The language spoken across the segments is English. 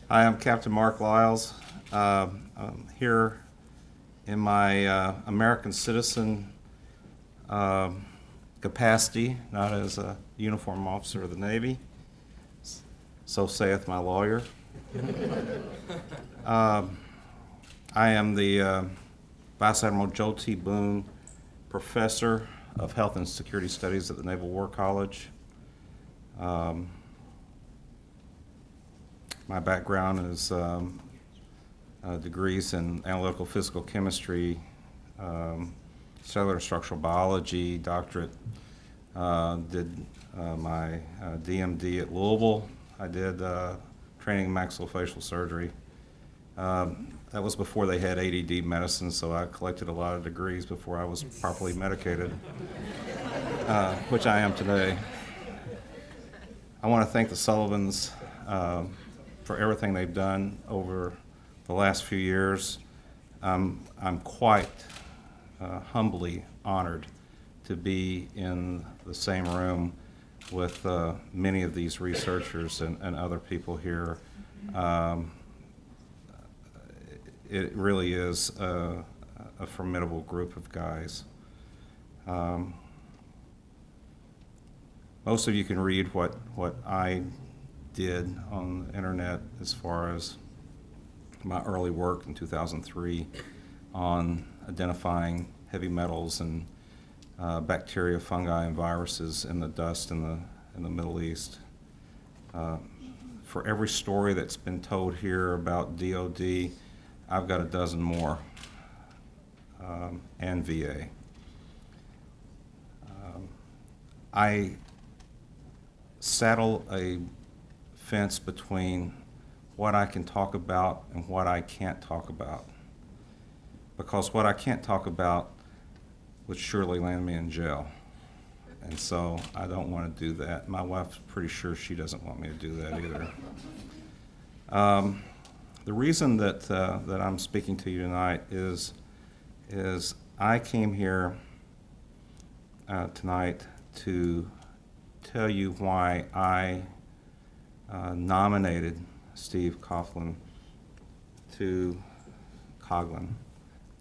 Hi, I'm Captain Mark Lyles. I'm here in my American citizen capacity, not as a uniform officer of the Navy. So saith my lawyer. Um, I am the Vice Admiral Joe T. Boone Professor of Health and Security Studies at the Naval War College. My background is degrees in analytical physical chemistry, cellular and structural biology, doctorate. Did my DMD at Louisville. I did training in maxillofacial surgery. That was before they had ADD medicine, so I collected a lot of degrees before I was properly medicated, which I am today. I want to thank the Sullivans for everything they've done over the last few years. I'm quite humbly honored to be in the same room with many of these researchers and other people here. It really is a formidable group of guys. Most of you can read what I did on the internet as far as my early work in 2003 on identifying heavy metals and bacteria, fungi, and viruses in the dust in the Middle East. For every story that's been told here about DOD, I've got a dozen more, and VA. I saddle a fence between what I can talk about and what I can't talk about, because what I can't talk about would surely land me in jail, and so I don't want to do that. My wife's pretty sure she doesn't want me to do that either. The reason that I'm speaking to you tonight is I came here tonight to tell you why I nominated Steve Coughlin to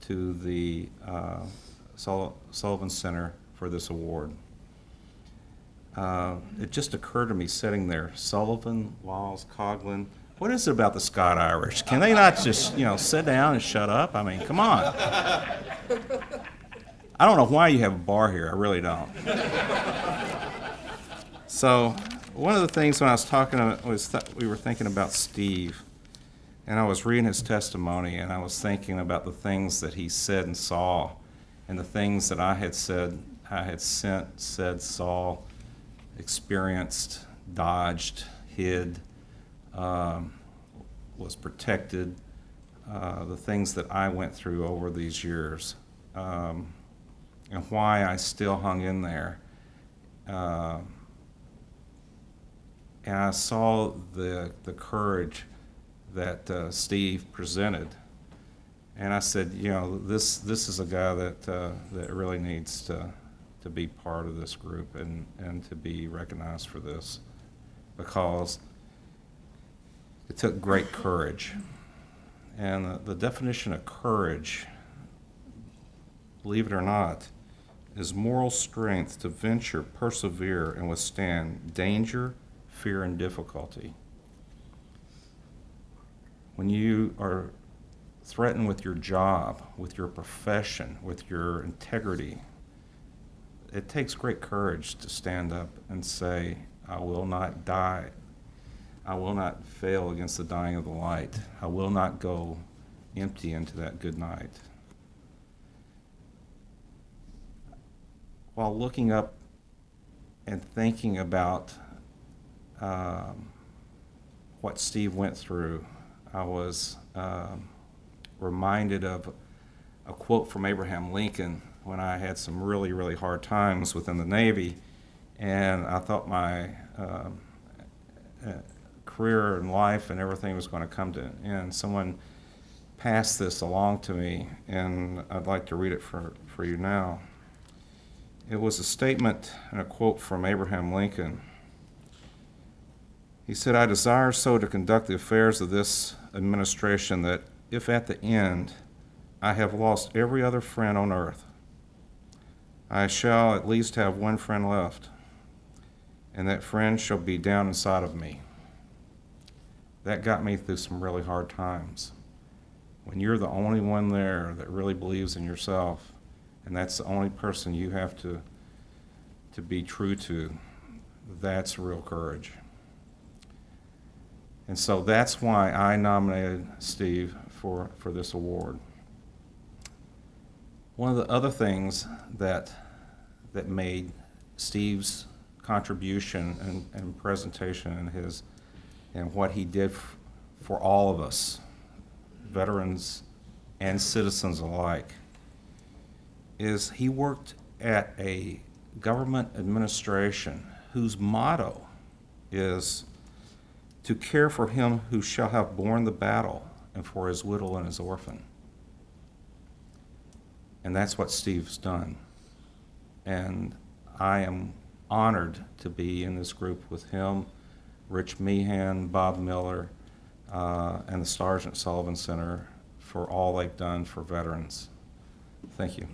the Sullivan Center for this award. It just occurred to me sitting there, Sullivan, Lyles, Coughlin. What is it about the Scott Irish? Can they not just, sit down and shut up? I mean, come on. I don't know why you have a bar here. I really don't. So one of the things when I was talking was we were thinking about Steve, and I was reading his testimony, and I was thinking about the things that he said and saw, and the things that I had said, saw, experienced, dodged, hid, was protected, the things that I went through over these years, and why I still hung in there. And I saw the courage that Steve presented, and I said, this is a guy that really needs to be part of this group and to be recognized for this, because it took great courage. And the definition of courage, believe it or not, is moral strength to venture, persevere, and withstand danger, fear, and difficulty. When you are threatened with your job, with your profession, with your integrity, it takes great courage to stand up and say, I will not die. I will not fail against the dying of the light. I will not go empty into that good night. While looking up and thinking about what Steve went through, I was reminded of a quote from Abraham Lincoln when I had some really, really hard times within the Navy, and I thought my career and life and everything was going to come to an end. Someone passed this along to me, and I'd like to read it for you now. It was a statement and a quote from Abraham Lincoln. He said, "I desire so to conduct the affairs of this administration that if at the end I have lost every other friend on earth, I shall at least have one friend left, and that friend shall be down inside of me." That got me through some really hard times. When you're the only one there that really believes in yourself, and that's the only person you have to be true to, that's real courage. And so that's why I nominated Steve for this award. One of the other things that made Steve's contribution and presentation and what he did for all of us, veterans and citizens alike, is he worked at a government administration whose motto is to care for him who shall have borne the battle and for his widow and his orphan. And that's what Steve's done. And I am honored to be in this group with him, Rich Meehan, Bob Miller, and the Sergeant Sullivan Center for all they've done for veterans. Thank you.